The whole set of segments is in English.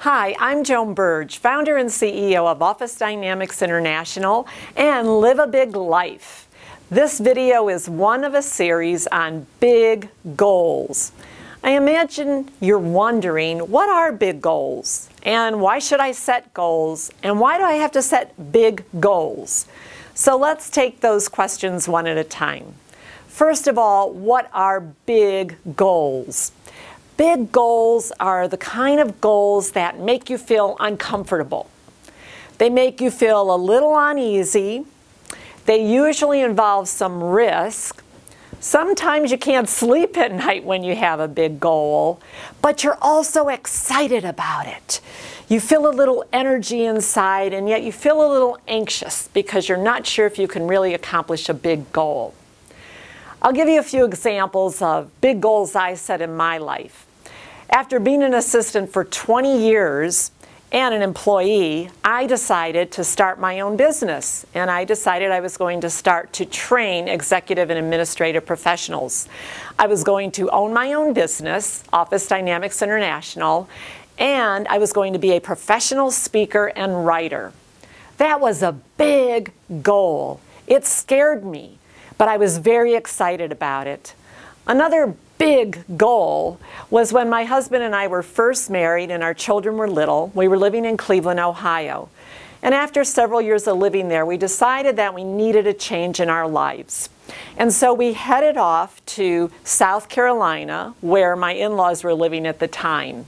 Hi, I'm Joan Burge, founder and CEO of Office Dynamics International and Live a Big Life. This video is one of a series on big goals. I imagine you're wondering, what are big goals? And why should I set goals? And why do I have to set big goals? So let's take those questions one at a time. First of all, what are big goals? Big goals are the kind of goals that make you feel uncomfortable. They make you feel a little uneasy. They usually involve some risk. Sometimes you can't sleep at night when you have a big goal, but you're also excited about it. You feel a little energy inside, and yet you feel a little anxious because you're not sure if you can really accomplish a big goal. I'll give you a few examples of big goals I set in my life. After being an assistant for 20 years and an employee, I decided to start my own business. And I decided I was going to start to train executive and administrative professionals. I was going to own my own business, Office Dynamics International, and I was going to be a professional speaker and writer. That was a big goal. It scared me, but I was very excited about it. Another big goal was when my husband and I were first married and our children were little. We were living in Cleveland, Ohio. And after several years of living there, we decided that we needed a change in our lives. And so we headed off to South Carolina, where my in-laws were living at the time.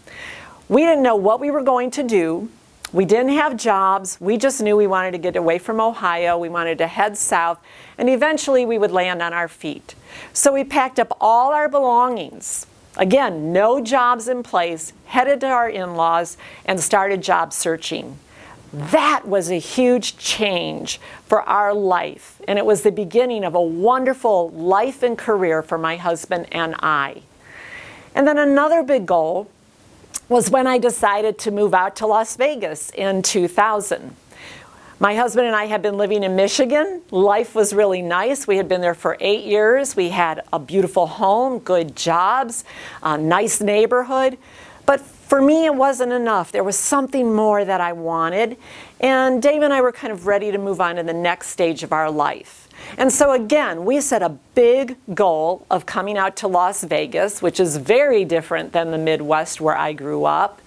We didn't know what we were going to do. We didn't have jobs. We just knew we wanted to get away from Ohio. We wanted to head south, and eventually we would land on our feet. So we packed up all our belongings. Again, no jobs in place, headed to our in-laws, and started job searching. That was a huge change for our life, and it was the beginning of a wonderful life and career for my husband and I. And then another big goal was when I decided to move out to Las Vegas in 2000. My husband and I had been living in Michigan. Life was really nice. We had been there for 8 years. We had a beautiful home, good jobs, a nice neighborhood. But for me, it wasn't enough. There was something more that I wanted. And Dave and I were kind of ready to move on to the next stage of our life. And so again, we set a big goal of coming out to Las Vegas, which is very different than the Midwest where I grew up.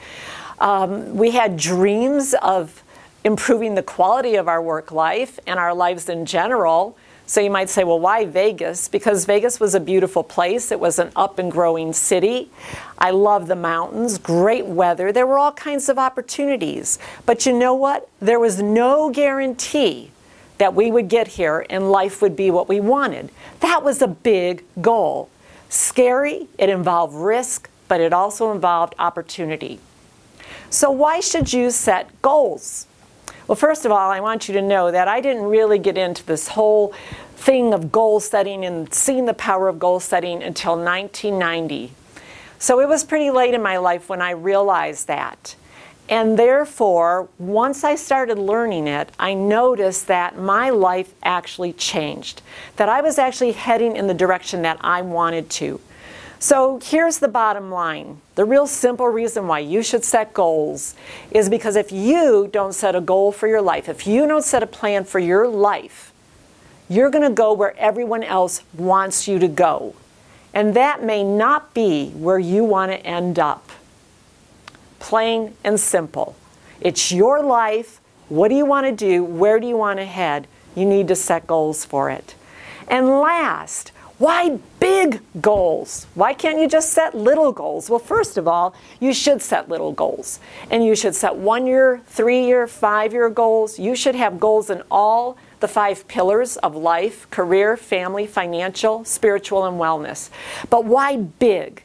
We had dreams of improving the quality of our work life and our lives in general. So you might say, well, why Vegas? Because Vegas was a beautiful place. It was an up and growing city. I love the mountains, great weather. There were all kinds of opportunities. But you know what? There was no guarantee that we would get here and life would be what we wanted. That was a big goal. Scary, it involved risk, but it also involved opportunity. So why should you set goals? Well, first of all, I want you to know that I didn't really get into this whole thing of goal setting and seeing the power of goal setting until 1990. So it was pretty late in my life when I realized that. And therefore, once I started learning it, I noticed that my life actually changed, that I was actually heading in the direction that I wanted to. So here's the bottom line. The real simple reason why you should set goals is because if you don't set a goal for your life, if you don't set a plan for your life, you're going to go where everyone else wants you to go. And that may not be where you want to end up. Plain and simple. It's your life. What do you want to do? Where do you want to head? You need to set goals for it. And last, why big goals? Why can't you just set little goals? Well, first of all, you should set little goals. And you should set 1-year, 3-year, 5-year goals. You should have goals in all the 5 pillars of life: career, family, financial, spiritual, and wellness. But why big?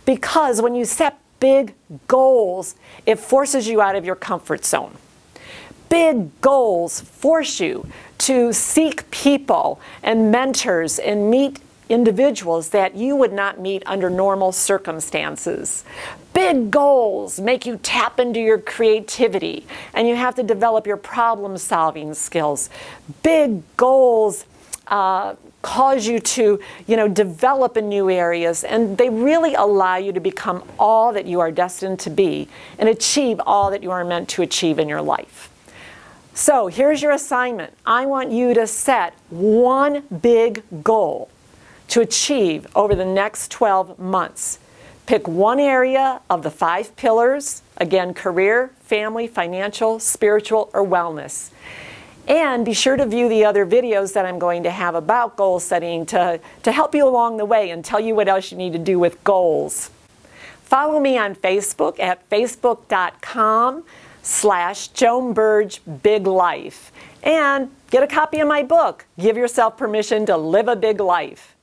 Because when you set big goals, it forces you out of your comfort zone. Big goals force you to seek people and mentors and meet individuals that you would not meet under normal circumstances. Big goals make you tap into your creativity, and you have to develop your problem-solving skills. Big goals cause you to, develop in new areas, and they really allow you to become all that you are destined to be and achieve all that you are meant to achieve in your life. So here's your assignment. I want you to set one big goal to achieve over the next 12 months. Pick one area of the 5 pillars, again, career, family, financial, spiritual, or wellness. And be sure to view the other videos that I'm going to have about goal setting to help you along the way and tell you what else you need to do with goals. Follow me on Facebook at facebook.com/Joan Burge Big Life. And get a copy of my book, Give Yourself Permission to Live a Big Life.